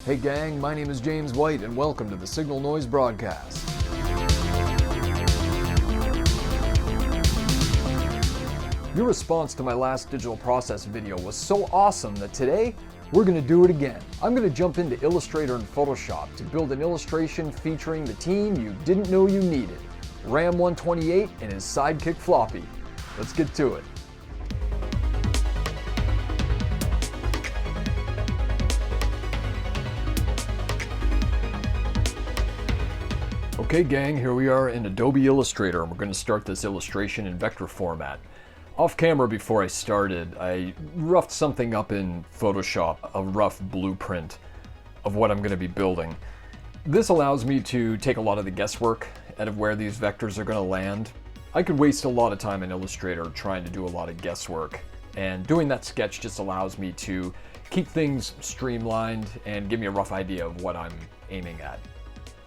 Hey gang, my name is James White and welcome to the Signalnoise broadcast. Your response to my last digital process video was so awesome that today we're going to do it again. I'm going to jump into Illustrator and Photoshop to build an illustration featuring the team you didn't know you needed, Ram128 and his sidekick Floppy. Let's get to it. Okay gang, here we are in Adobe Illustrator and we're going to start this illustration in vector format. Off camera before I started, I roughed something up in Photoshop, a rough blueprint of what I'm going to be building. This allows me to take a lot of the guesswork out of where these vectors are going to land. I could waste a lot of time in Illustrator trying to do a lot of guesswork, and doing that sketch just allows me to keep things streamlined and give me a rough idea of what I'm aiming at.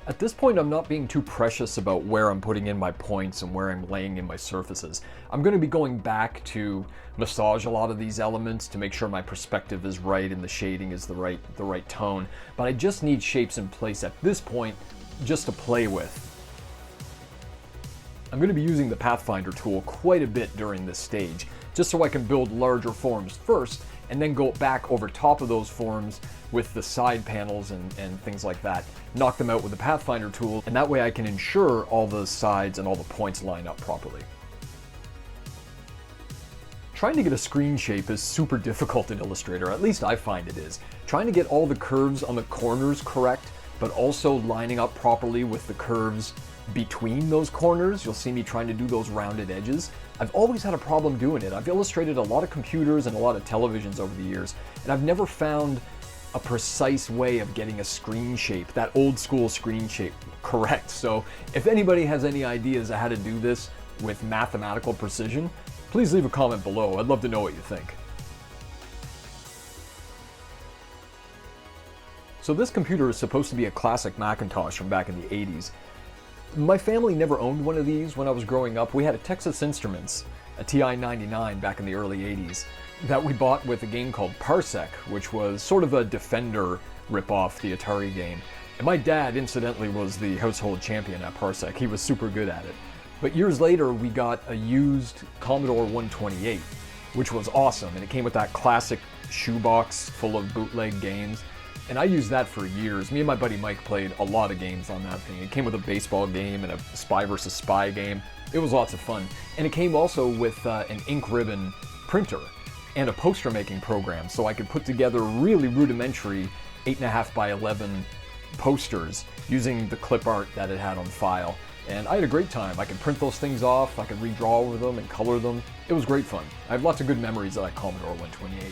At this point, I'm not being too precious about where I'm putting in my points and where I'm laying in my surfaces. I'm going to be going back to massage a lot of these elements to make sure my perspective is right and the shading is the right tone. But I just need shapes in place at this point just to play with. I'm going to be using the Pathfinder tool quite a bit during this stage, just so I can build larger forms first and then go back over top of those forms with the side panels and things like that, knock them out with the Pathfinder tool, and that way I can ensure all the sides and all the points line up properly. Trying to get a screen shape is super difficult in Illustrator, at least I find it is. Trying to get all the curves on the corners correct, but also lining up properly with the curves between those corners. You'll see me trying to do those rounded edges. I've always had a problem doing it. I've illustrated a lot of computers and a lot of televisions over the years, and I've never found a precise way of getting a screen shape, that old school screen shape, correct. So if anybody has any ideas of how to do this with mathematical precision, please leave a comment below. I'd love to know what you think. So this computer is supposed to be a classic Macintosh from back in the 80s. My family never owned one of these when I was growing up. We had a Texas Instruments, a TI-99 back in the early 80s, that we bought with a game called Parsec, which was sort of a Defender ripoff, the Atari game. And my dad, incidentally, was the household champion at Parsec. He was super good at it. But years later, we got a used Commodore 128, which was awesome. And it came with that classic shoebox full of bootleg games. And I used that for years. Me and my buddy Mike played a lot of games on that thing. It came with a baseball game and a spy versus spy game. It was lots of fun. And it came also with an ink ribbon printer and a poster making program, so I could put together really rudimentary 8.5 by 11 posters using the clip art that it had on file. And I had a great time. I could print those things off, I could redraw over them and color them. It was great fun. I have lots of good memories of that Commodore 128.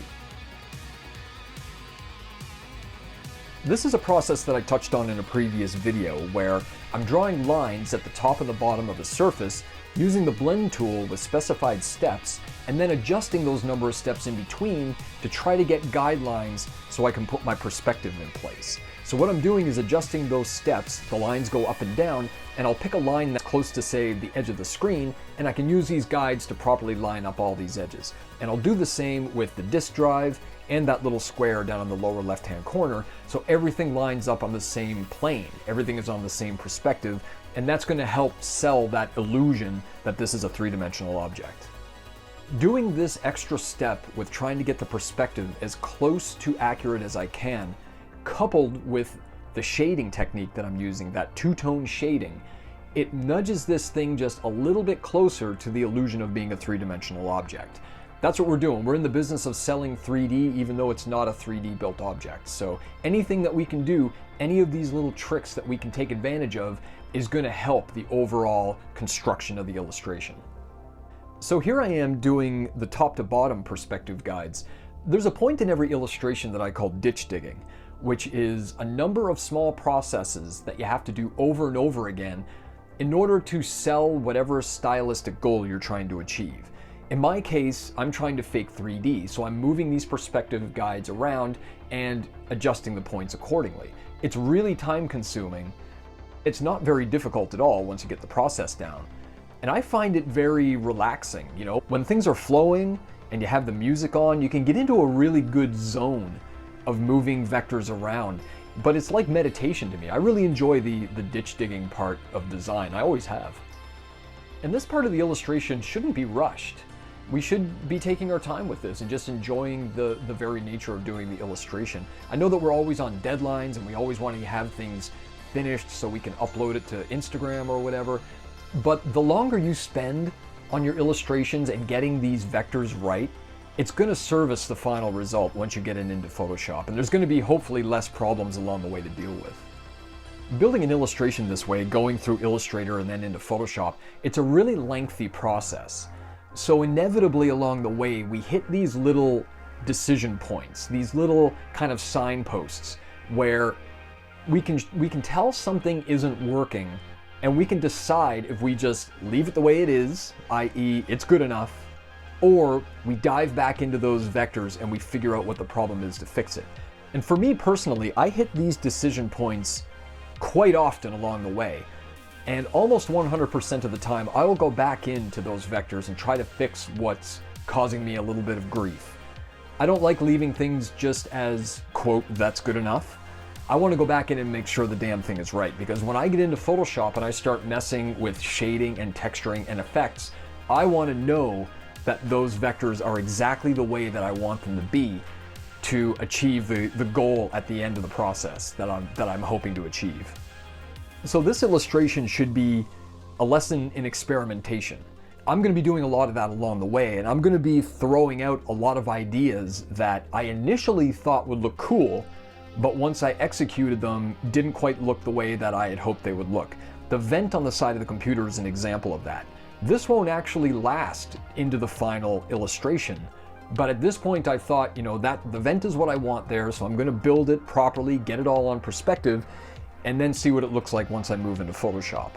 This is a process that I touched on in a previous video where I'm drawing lines at the top and the bottom of the surface using the blend tool with specified steps and then adjusting those number of steps in between to try to get guidelines so I can put my perspective in place. So what I'm doing is adjusting those steps, the lines go up and down, and I'll pick a line that's close to, say, the edge of the screen, and I can use these guides to properly line up all these edges. And I'll do the same with the disk drive and that little square down in the lower left-hand corner, so everything lines up on the same plane. Everything is on the same perspective, and that's going to help sell that illusion that this is a three-dimensional object. Doing this extra step with trying to get the perspective as close to accurate as I can, coupled with the shading technique that I'm using, that two-tone shading, it nudges this thing just a little bit closer to the illusion of being a three-dimensional object. That's what we're doing. We're in the business of selling 3D, even though it's not a 3D built object. So anything that we can do, any of these little tricks that we can take advantage of is going to help the overall construction of the illustration. So here I am doing the top to bottom perspective guides. There's a point in every illustration that I call ditch digging, which is a number of small processes that you have to do over and over again in order to sell whatever stylistic goal you're trying to achieve. In my case, I'm trying to fake 3D, so I'm moving these perspective guides around and adjusting the points accordingly. It's really time consuming. It's not very difficult at all once you get the process down. And I find it very relaxing, you know? When things are flowing and you have the music on, you can get into a really good zone of moving vectors around. but it's like meditation to me. I really enjoy the ditch digging part of design. I always have. And this part of the illustration shouldn't be rushed. We should be taking our time with this and just enjoying the very nature of doing the illustration. I know that we're always on deadlines and we always want to have things finished so we can upload it to Instagram or whatever, but the longer you spend on your illustrations and getting these vectors right, it's going to service the final result once you get it into Photoshop, and there's going to be hopefully less problems along the way to deal with. Building an illustration this way, going through Illustrator and then into Photoshop, it's a really lengthy process. So inevitably along the way, we hit these little decision points, these little kind of signposts where we can tell something isn't working, and we can decide if we just leave it the way it is, i.e. it's good enough, or we dive back into those vectors and we figure out what the problem is to fix it. And for me personally, I hit these decision points quite often along the way. And almost 100% of the time, I will go back into those vectors and try to fix what's causing me a little bit of grief. I don't like leaving things just as, quote, that's good enough. I want to go back in and make sure the damn thing is right, because when I get into Photoshop and I start messing with shading and texturing and effects, I want to know that those vectors are exactly the way that I want them to be to achieve the goal at the end of the process that I'm hoping to achieve. So this illustration should be a lesson in experimentation. I'm going to be doing a lot of that along the way, and I'm going to be throwing out a lot of ideas that I initially thought would look cool, but once I executed them, didn't quite look the way that I had hoped they would look. The vent on the side of the computer is an example of that. This won't actually last into the final illustration, but at this point I thought, that the vent is what I want there, so I'm going to build it properly, get it all on perspective, and then see what it looks like once I move into Photoshop.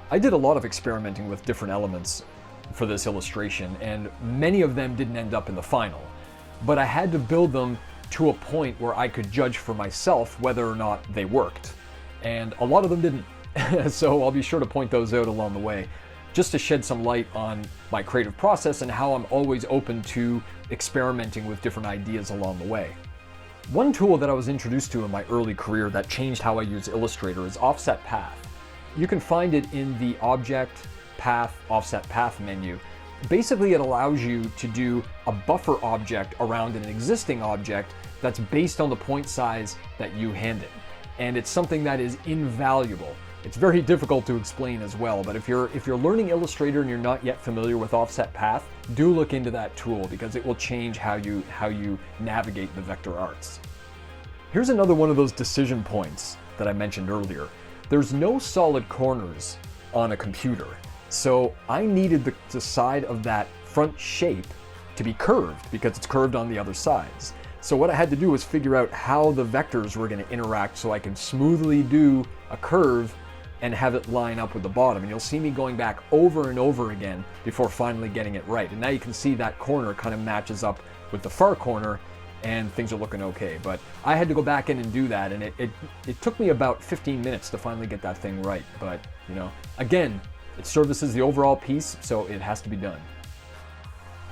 I did a lot of experimenting with different elements for this illustration, and many of them didn't end up in the final, but I had to build them to a point where I could judge for myself whether or not they worked. And a lot of them didn't. So I'll be sure to point those out along the way, just to shed some light on my creative process and how I'm always open to experimenting with different ideas along the way. One tool that I was introduced to in my early career that changed how I use Illustrator is Offset Path. You can find it in the Object, Path, Offset Path menu. Basically, it allows you to do a buffer object around an existing object that's based on the point size that you hand it. And it's something that is invaluable. It's very difficult to explain as well, but if you're learning Illustrator and you're not yet familiar with Offset Path, do look into that tool because it will change how you navigate the vector arts. Here's another one of those decision points that I mentioned earlier. There's no solid corners on a computer, so I needed the side of that front shape to be curved because it's curved on the other sides. So what I had to do was figure out how the vectors were going to interact so I can smoothly do a curve and have it line up with the bottom. And you'll see me going back over and over again before finally getting it right. And now you can see that corner kind of matches up with the far corner and things are looking okay. But I had to go back in and do that, and it took me about 15 minutes to finally get that thing right. But, again, it services the overall piece, so it has to be done.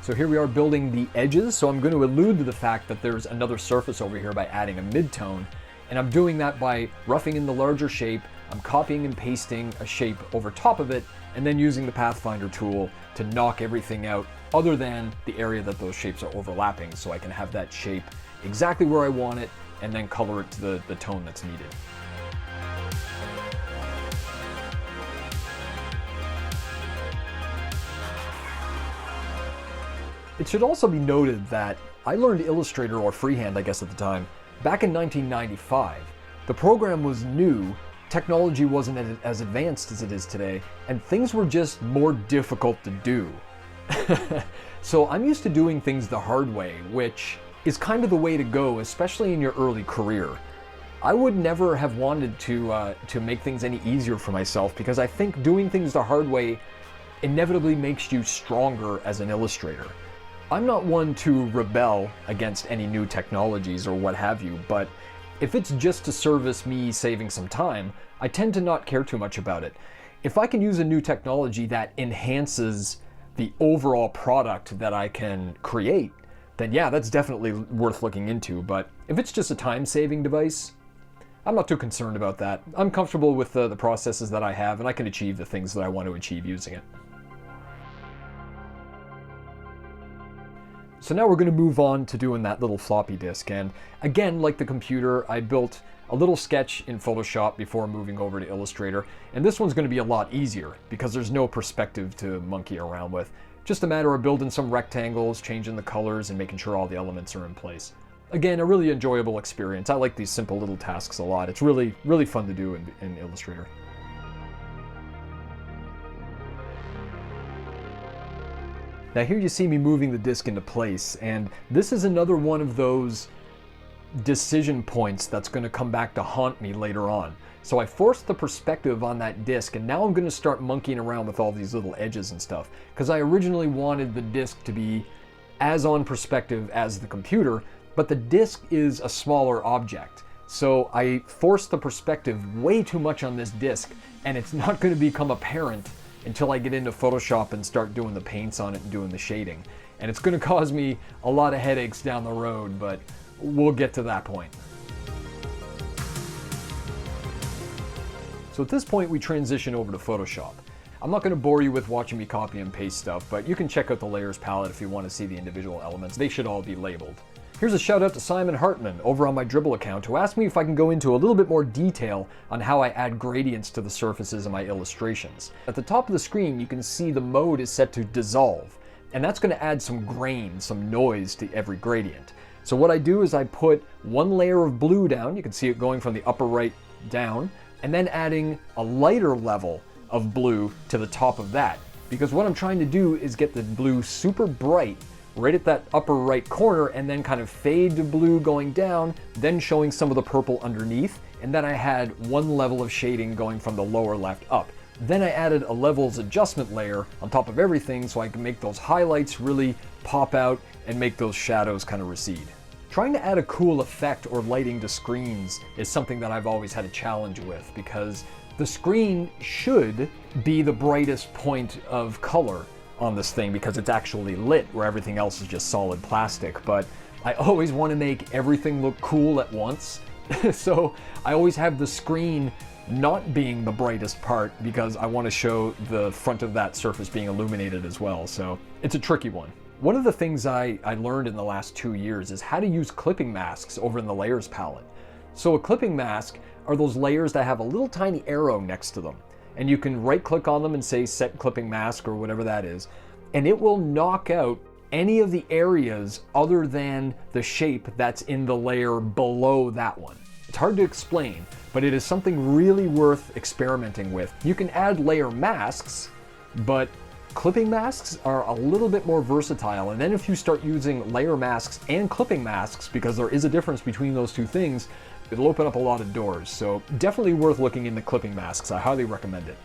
So here we are building the edges, so I'm going to allude to the fact that there's another surface over here by adding a midtone, and I'm doing that by roughing in the larger shape. I'm copying and pasting a shape over top of it, and then using the Pathfinder tool to knock everything out other than the area that those shapes are overlapping, so I can have that shape exactly where I want it, and then color it to the tone that's needed. It should also be noted that I learned Illustrator, or freehand I guess at the time, back in 1995. The program was new, technology wasn't as advanced as it is today, and things were just more difficult to do. So I'm used to doing things the hard way, which is kind of the way to go, especially in your early career. I would never have wanted to make things any easier for myself, because I think doing things the hard way inevitably makes you stronger as an illustrator. I'm not one to rebel against any new technologies or what have you, but if it's just to service me saving some time, I tend to not care too much about it. If I can use a new technology that enhances the overall product that I can create, then yeah, that's definitely worth looking into. But if it's just a time-saving device, I'm not too concerned about that. I'm comfortable with the processes that I have, and I can achieve the things that I want to achieve using it. So now we're going to move on to doing that little floppy disk, and again, like the computer, I built a little sketch in Photoshop before moving over to Illustrator, and this one's going to be a lot easier because there's no perspective to monkey around with. Just a matter of building some rectangles, changing the colors, and making sure all the elements are in place. Again, a really enjoyable experience. I like these simple little tasks a lot. It's really fun to do in Illustrator. Now here you see me moving the disc into place, and this is another one of those decision points that's going to come back to haunt me later on. So I forced the perspective on that disc, and now I'm going to start monkeying around with all these little edges and stuff, because I originally wanted the disc to be as on perspective as the computer, but the disc is a smaller object. So I forced the perspective way too much on this disc, and it's not going to become apparent until I get into Photoshop and start doing the paints on it and doing the shading. And it's going to cause me a lot of headaches down the road, but we'll get to that point. So at this point, we transition over to Photoshop. I'm not going to bore you with watching me copy and paste stuff, but you can check out the layers palette if you want to see the individual elements. They should all be labeled. Here's a shout out to Simon Hartman over on my Dribble account, who asked me if I can go into a little bit more detail on how I add gradients to the surfaces in my illustrations. At the top of the screen, you can see the mode is set to dissolve, and that's going to add some grain, some noise to every gradient. So what I do is I put one layer of blue down, you can see it going from the upper right down, and then adding a lighter level of blue to the top of that. Because what I'm trying to do is get the blue super bright right at that upper right corner, and then kind of fade to blue going down, then showing some of the purple underneath, and then I had one level of shading going from the lower left up. Then I added a levels adjustment layer on top of everything so I can make those highlights really pop out and make those shadows kind of recede. Trying to add a cool effect or lighting to screens is something that I've always had a challenge with, because the screen should be the brightest point of color on this thing because it's actually lit, where everything else is just solid plastic. But I always want to make everything look cool at once. So I always have the screen not being the brightest part because I want to show the front of that surface being illuminated as well. So it's a tricky one. One of the things I learned in the last 2 years is how to use clipping masks over in the layers palette. So a clipping mask are those layers that have a little tiny arrow next to them. And you can right click on them and say set clipping mask or whatever that is, and it will knock out any of the areas other than the shape that's in the layer below that one. It's hard to explain, but it is something really worth experimenting with. You can add layer masks, but clipping masks are a little bit more versatile, and then if you start using layer masks and clipping masks, because there is a difference between those two things, it'll open up a lot of doors. So definitely worth looking into clipping masks. I highly recommend it.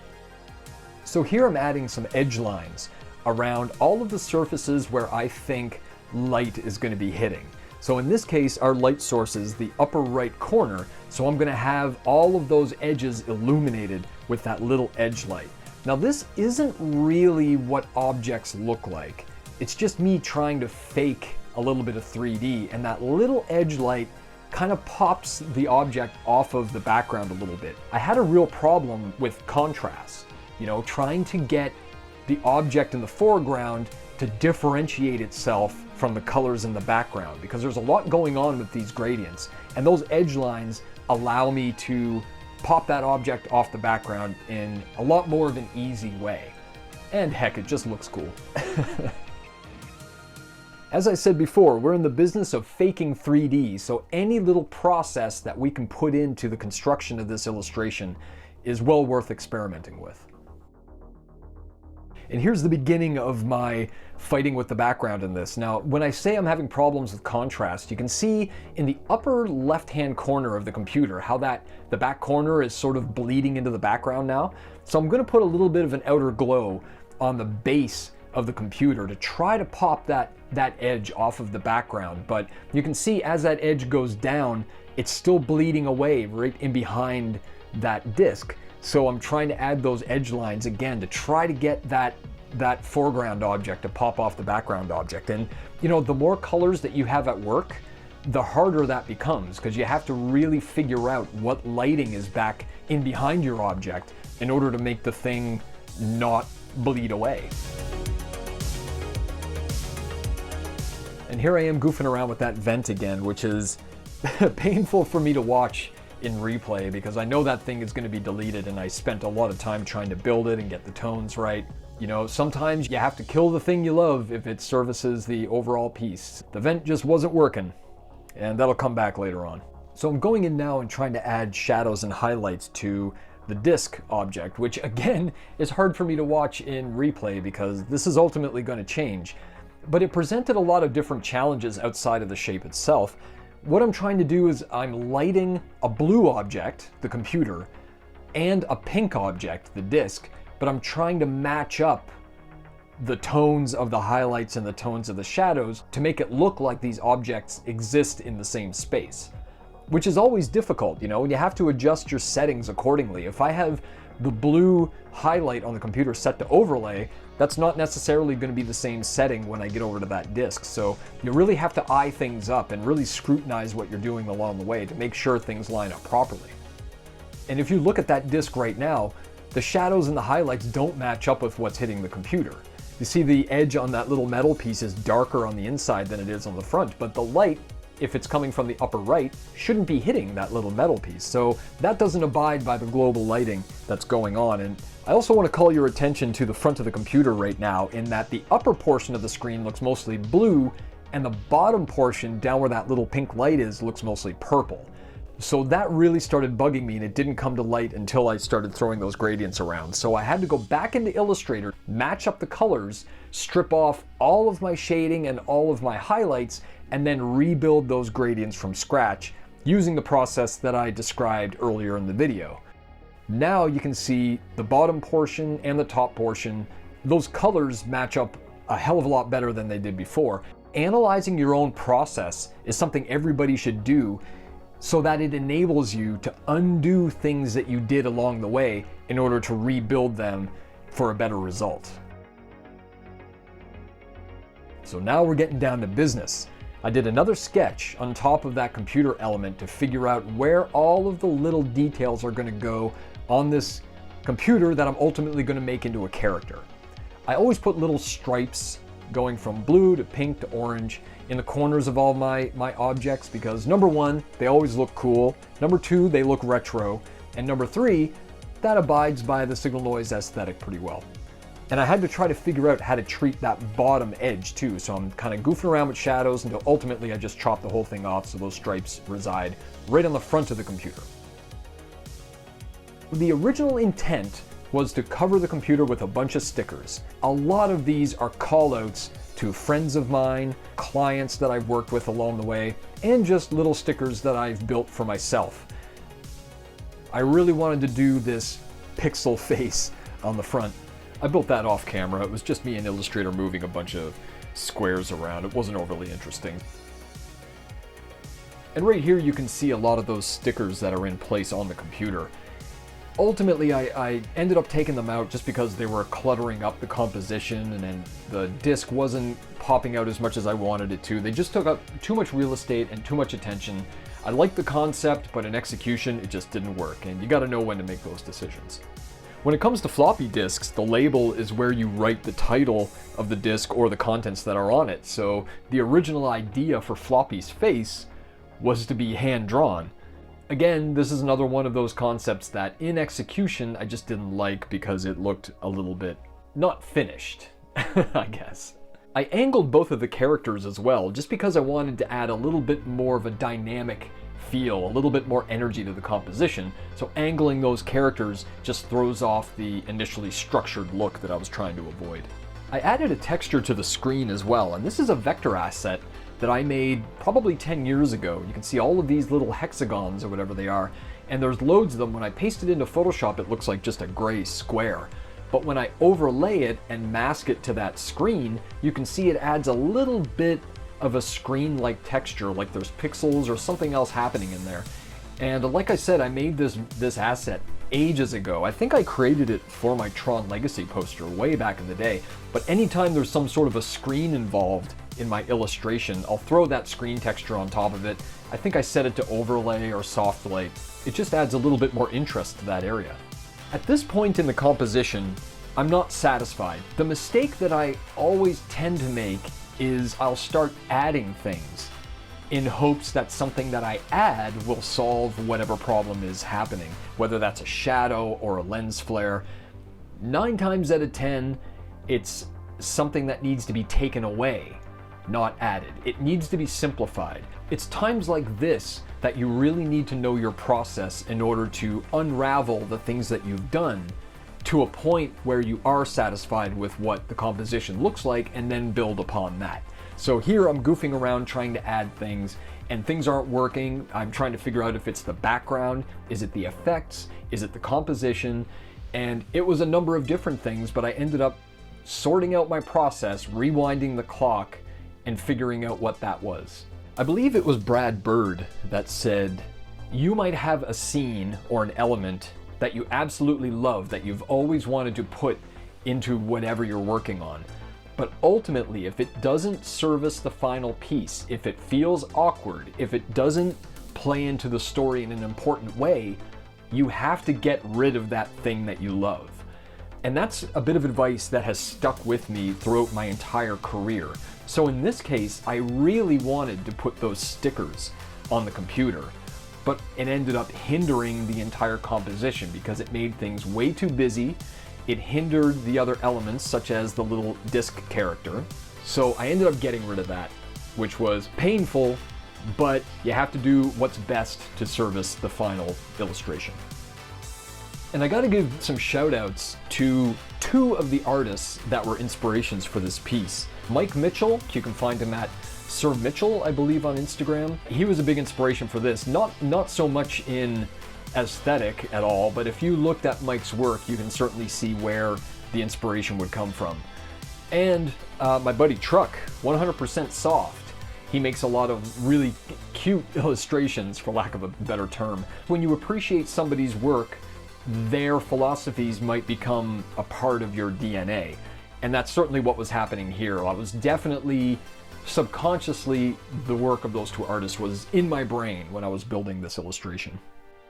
So here I'm adding some edge lines around all of the surfaces where I think light is going to be hitting. So in this case, our light source is the upper right corner, so I'm going to have all of those edges illuminated with that little edge light. Now this isn't really what objects look like. It's just me trying to fake a little bit of 3D, and that little edge light kind of pops the object off of the background a little bit. I had a real problem with contrast, trying to get the object in the foreground to differentiate itself from the colors in the background, because there's a lot going on with these gradients, and those edge lines allow me to pop that object off the background in a lot more of an easy way. And heck, it just looks cool. As I said before, we're in the business of faking 3D, so any little process that we can put into the construction of this illustration is well worth experimenting with. And here's the beginning of my fighting with the background in this. Now, when I say I'm having problems with contrast, you can see in the upper left-hand corner of the computer how the back corner is sort of bleeding into the background now. So I'm going to put a little bit of an outer glow on the base of the computer to try to pop that edge off of the background. But you can see as that edge goes down, it's still bleeding away right in behind that disc. So I'm trying to add those edge lines again to try to get that foreground object to pop off the background object. And the more colors that you have at work, the harder that becomes, because you have to really figure out what lighting is back in behind your object in order to make the thing not bleed away. And here I am goofing around with that vent again, which is painful for me to watch in replay because I know that thing is going to be deleted and I spent a lot of time trying to build it and get the tones right. You know, sometimes you have to kill the thing you love if it services the overall piece. The vent just wasn't working, and that'll come back later on. So I'm going in now and trying to add shadows and highlights to the disc object, which again is hard for me to watch in replay because this is ultimately going to change. But it presented a lot of different challenges outside of the shape itself. What I'm trying to do is I'm lighting a blue object, the computer, and a pink object, the disc, but I'm trying to match up the tones of the highlights and the tones of the shadows to make it look like these objects exist in the same space, which is always difficult, you know, and you have to adjust your settings accordingly. If I have the blue highlight on the computer set to overlay, that's not necessarily going to be the same setting when I get over to that disc. So you really have to eye things up and really scrutinize what you're doing along the way to make sure things line up properly. And if you look at that disc right now, the shadows and the highlights don't match up with what's hitting the computer. You see the edge on that little metal piece is darker on the inside than it is on the front, but the light, if it's coming from the upper right, shouldn't be hitting that little metal piece. So that doesn't abide by the global lighting that's going on. And I also want to call your attention to the front of the computer right now in that the upper portion of the screen looks mostly blue and the bottom portion down where that little pink light is looks mostly purple. So that really started bugging me and it didn't come to light until I started throwing those gradients around. So I had to go back into Illustrator, match up the colors, strip off all of my shading and all of my highlights, and then rebuild those gradients from scratch using the process that I described earlier in the video. Now you can see the bottom portion and the top portion, those colors match up a hell of a lot better than they did before. Analyzing your own process is something everybody should do so that it enables you to undo things that you did along the way in order to rebuild them for a better result. So now we're getting down to business. I did another sketch on top of that computer element to figure out where all of the little details are going to go on this computer that I'm ultimately going to make into a character. I always put little stripes going from blue to pink to orange in the corners of all my objects because number one, they always look cool, number two, they look retro, and number three, that abides by the Signalnoise aesthetic pretty well. And I had to try to figure out how to treat that bottom edge too, so I'm kind of goofing around with shadows until ultimately I just chop the whole thing off so those stripes reside right on the front of the computer. The original intent was to cover the computer with a bunch of stickers. A lot of these are callouts to friends of mine, clients that I've worked with along the way, and just little stickers that I've built for myself. I really wanted to do this pixel face on the front. I built that off camera. It was just me in Illustrator moving a bunch of squares around. It wasn't overly interesting. And right here you can see a lot of those stickers that are in place on the computer. Ultimately, I ended up taking them out just because they were cluttering up the composition and then the disc wasn't popping out as much as I wanted it to. They just took up too much real estate and too much attention. I liked the concept, but in execution, it just didn't work, and you gotta know when to make those decisions. When it comes to floppy disks, the label is where you write the title of the disk or the contents that are on it. So the original idea for Floppy's face was to be hand-drawn. Again, this is another one of those concepts that in execution I just didn't like because it looked a little bit not finished, I guess. I angled both of the characters as well, just because I wanted to add a little bit more of a dynamic feel, a little bit more energy to the composition, so angling those characters just throws off the initially structured look that I was trying to avoid. I added a texture to the screen as well, and this is a vector asset that I made probably 10 years ago. You can see all of these little hexagons or whatever they are, and there's loads of them. When I paste it into Photoshop, it looks like just a gray square. But when I overlay it and mask it to that screen, you can see it adds a little bit of a screen-like texture, like there's pixels or something else happening in there. And like I said, I made this asset ages ago. I think I created it for my Tron Legacy poster way back in the day, but anytime there's some sort of a screen involved in my illustration, I'll throw that screen texture on top of it. I think I set it to overlay or soft light. It just adds a little bit more interest to that area. At this point in the composition, I'm not satisfied. The mistake that I always tend to make is I'll start adding things in hopes that something that I add will solve whatever problem is happening, whether that's a shadow or a lens flare. 9 times out of 10, it's something that needs to be taken away, not added. It needs to be simplified. It's times like this that you really need to know your process in order to unravel the things that you've done to a point where you are satisfied with what the composition looks like and then build upon that. So here I'm goofing around trying to add things and things aren't working. I'm trying to figure out if it's the background, is it the effects, is it the composition, and it was a number of different things, but I ended up sorting out my process, rewinding the clock, and figuring out what that was. I believe it was Brad Bird that said, you might have a scene or an element that you absolutely love, that you've always wanted to put into whatever you're working on. But ultimately, if it doesn't service the final piece, if it feels awkward, if it doesn't play into the story in an important way, you have to get rid of that thing that you love. And that's a bit of advice that has stuck with me throughout my entire career. So in this case, I really wanted to put those stickers on the computer, but it ended up hindering the entire composition because it made things way too busy. It hindered the other elements, such as the little disc character. So I ended up getting rid of that, which was painful, but you have to do what's best to service the final illustration. And I gotta give some shout outs to 2 of the artists that were inspirations for this piece. Mike Mitchell, you can find him at Sir Mitchell, I believe, on Instagram. He was a big inspiration for this, not so much in aesthetic at all, but if you looked at Mike's work, you can certainly see where the inspiration would come from. And my buddy Truck, 100% Soft. He makes a lot of really cute illustrations, for lack of a better term. When you appreciate somebody's work, their philosophies might become a part of your DNA. And that's certainly what was happening here. I was definitely, subconsciously, the work of those 2 artists was in my brain when I was building this illustration.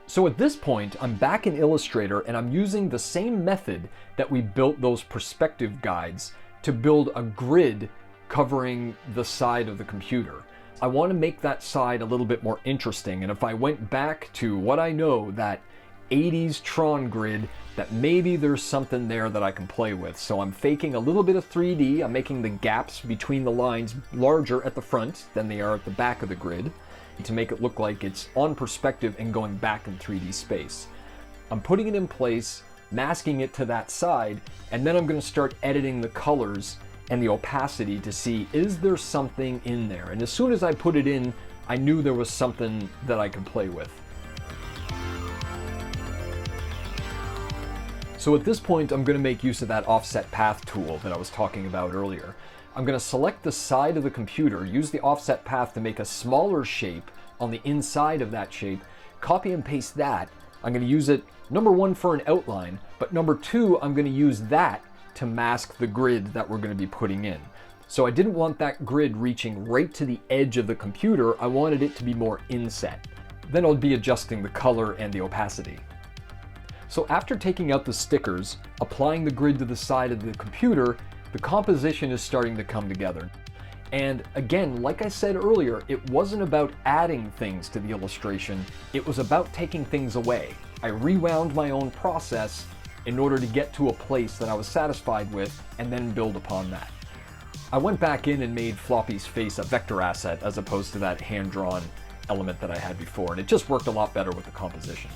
So at this point, I'm back in Illustrator and I'm using the same method that we built those perspective guides to build a grid covering the side of the computer. I want to make that side a little bit more interesting, and if I went back to what I know, that 80s Tron grid, that maybe there's something there that I can play with. So I'm faking a little bit of 3D, I'm making the gaps between the lines larger at the front than they are at the back of the grid, to make it look like it's on perspective and going back in 3D space. I'm putting it in place, masking it to that side, and then I'm going to start editing the colors and the opacity to see, is there something in there? And as soon as I put it in, I knew there was something that I could play with. So at this point, I'm going to make use of that offset path tool that I was talking about earlier. I'm going to select the side of the computer, use the offset path to make a smaller shape on the inside of that shape, copy and paste that. I'm going to use it, number 1, for an outline, but number 2, I'm going to use that to mask the grid that we're going to be putting in. So I didn't want that grid reaching right to the edge of the computer, I wanted it to be more inset. Then I'll be adjusting the color and the opacity. So after taking out the stickers, applying the grid to the side of the computer, the composition is starting to come together. And again, like I said earlier, it wasn't about adding things to the illustration, it was about taking things away. I rewound my own process in order to get to a place that I was satisfied with and then build upon that. I went back in and made Floppy's face a vector asset as opposed to that hand-drawn element that I had before, and it just worked a lot better with the composition.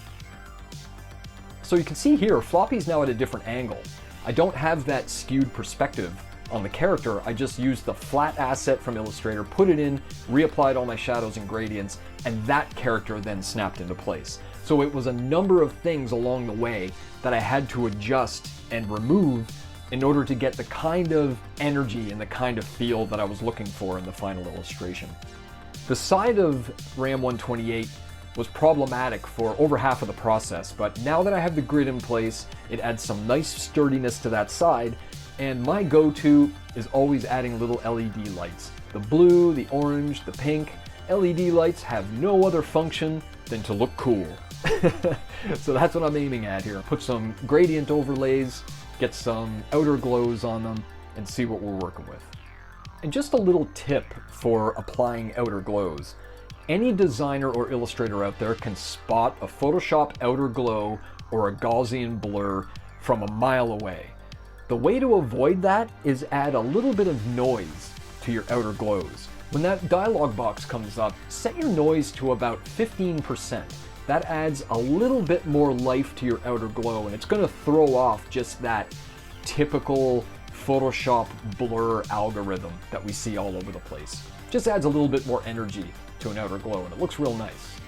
So you can see here, Floppy's now at a different angle. I don't have that skewed perspective on the character, I just used the flat asset from Illustrator, put it in, reapplied all my shadows and gradients, and that character then snapped into place. So it was a number of things along the way that I had to adjust and remove in order to get the kind of energy and the kind of feel that I was looking for in the final illustration. The side of Ram128 was problematic for over half of the process, but now that I have the grid in place, it adds some nice sturdiness to that side, And my go-to is always adding little LED lights. The blue, the orange, the pink. LED lights have no other function than to look cool. So that's what I'm aiming at here. Put some gradient overlays, get some outer glows on them, and see what we're working with. And just a little tip for applying outer glows. Any designer or illustrator out there can spot a Photoshop outer glow or a Gaussian blur from a mile away. The way to avoid that is add a little bit of noise to your outer glows. When that dialog box comes up, set your noise to about 15%. That adds a little bit more life to your outer glow, and it's going to throw off just that typical Photoshop blur algorithm that we see all over the place. Just adds a little bit more energy to an outer glow, and it looks real nice.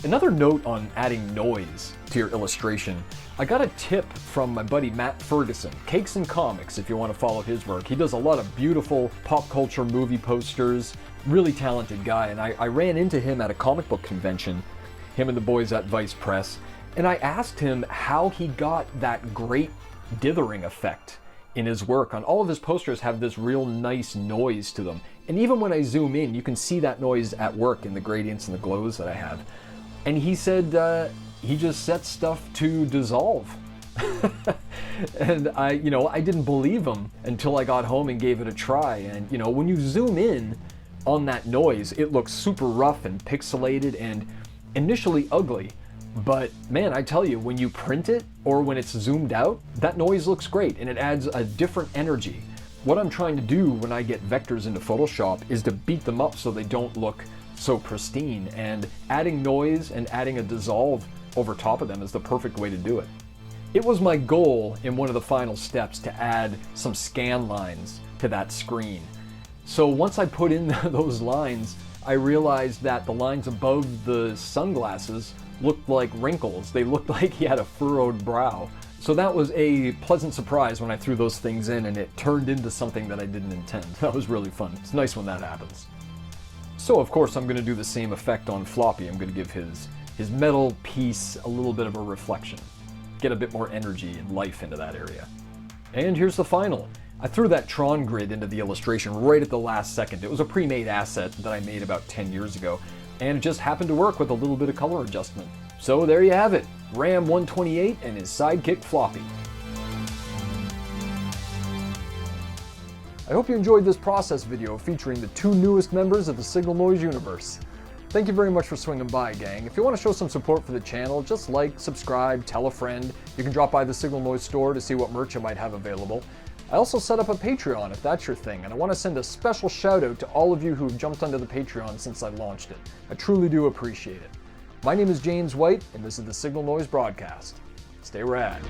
Another note on adding noise to your illustration, I got a tip from my buddy Matt Ferguson, Cakes and Comics, if you want to follow his work. He does a lot of beautiful pop culture movie posters, really talented guy, and I ran into him at a comic book convention, him and the boys at Vice Press, and I asked him how he got that great dithering effect in his work. On all of his posters have this real nice noise to them, and even when I zoom in, you can see that noise at work in the gradients and the glows that I have. And he said he just sets stuff to dissolve. And I didn't believe him until I got home and gave it a try. And when you zoom in on that noise, it looks super rough and pixelated and initially ugly. But man, I tell you, when you print it or when it's zoomed out, that noise looks great and it adds a different energy. What I'm trying to do when I get vectors into Photoshop is to beat them up so they don't look so pristine, and adding noise and adding a dissolve over top of them is the perfect way to do it. It was my goal in one of the final steps to add some scan lines to that screen. So once I put in those lines, I realized that the lines above the sunglasses looked like wrinkles. They looked like he had a furrowed brow. So that was a pleasant surprise when I threw those things in and it turned into something that I didn't intend. That was really fun. It's nice when that happens. So of course I'm going to do the same effect on Floppy. I'm going to give his metal piece a little bit of a reflection. Get a bit more energy and life into that area. And here's the final. I threw that Tron grid into the illustration right at the last second. It was a pre-made asset that I made about 10 years ago, and it just happened to work with a little bit of color adjustment. So there you have it, Ram1²⁸ and his sidekick Floppy. I hope you enjoyed this process video featuring the two newest members of the Signalnoise universe. Thank you very much for swinging by, gang. If you want to show some support for the channel, just like, subscribe, tell a friend. You can drop by the Signalnoise store to see what merch I might have available. I also set up a Patreon if that's your thing, and I want to send a special shout out to all of you who've jumped onto the Patreon since I launched it. I truly do appreciate it. My name is James White, and this is the Signalnoise broadcast. Stay rad.